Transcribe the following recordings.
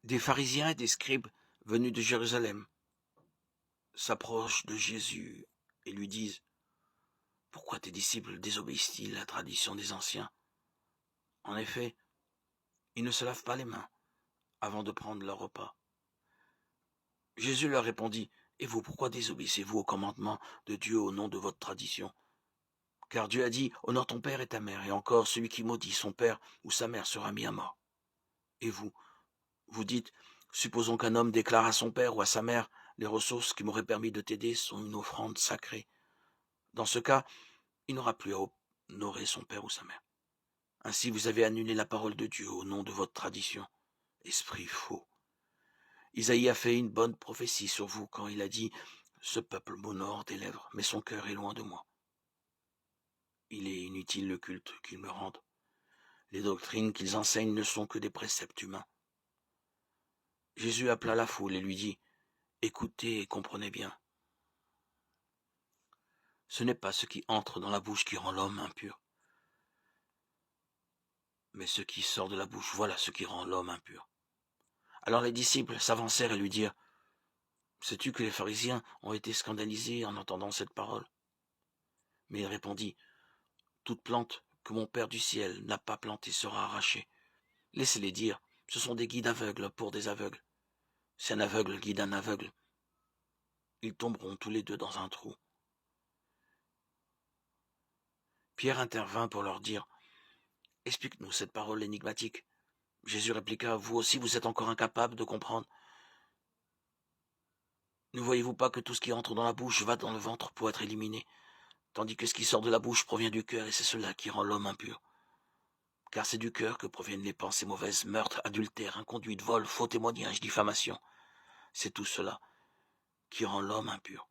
Des pharisiens et des scribes venus de Jérusalem s'approchent de Jésus et lui disent: Pourquoi tes disciples désobéissent-ils à la tradition des anciens? En effet, ils ne se lavent pas les mains avant de prendre leur repas. Jésus leur répondit: Et vous, pourquoi désobéissez-vous au commandement de Dieu au nom de votre tradition? Car Dieu a dit: Honore ton père et ta mère, et encore celui qui maudit son père ou sa mère sera mis à mort. Et vous dites: Supposons qu'un homme déclare à son père ou à sa mère: Les ressources qui m'auraient permis de t'aider sont une offrande sacrée. Dans ce cas, il n'aura plus à honorer son père ou sa mère. Ainsi vous avez annulé la parole de Dieu au nom de votre tradition. Esprit faux. Isaïe a fait une bonne prophétie sur vous quand il a dit: Ce peuple m'honore des lèvres, mais son cœur est loin de moi. Il est inutile le culte qu'ils me rendent. Les doctrines qu'ils enseignent ne sont que des préceptes humains. Jésus appela la foule et lui dit: Écoutez et comprenez bien. Ce n'est pas ce qui entre dans la bouche qui rend l'homme impur, mais ce qui sort de la bouche, voilà ce qui rend l'homme impur. Alors les disciples s'avancèrent et lui dirent: Sais-tu que les pharisiens ont été scandalisés en entendant cette parole? Mais il répondit: Toute plante que mon Père du ciel n'a pas plantée sera arrachée. Laissez-les dire, ce sont des guides aveugles pour des aveugles. Si un aveugle guide un aveugle, ils tomberont tous les deux dans un trou. Pierre intervint pour leur dire: Explique-nous cette parole énigmatique. Jésus répliqua: Vous aussi vous êtes encore incapables de comprendre. Ne voyez-vous pas que tout ce qui entre dans la bouche va dans le ventre pour être éliminé, tandis que ce qui sort de la bouche provient du cœur, et c'est cela qui rend l'homme impur. Car c'est du cœur que proviennent les pensées mauvaises, meurtre, adultère, inconduite, vol, faux témoignage, diffamation. C'est tout cela qui rend l'homme impur.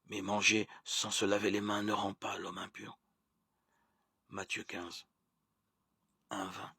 Mais manger sans se laver les mains ne rend pas l'homme impur. Matthieu 15, 1, 20.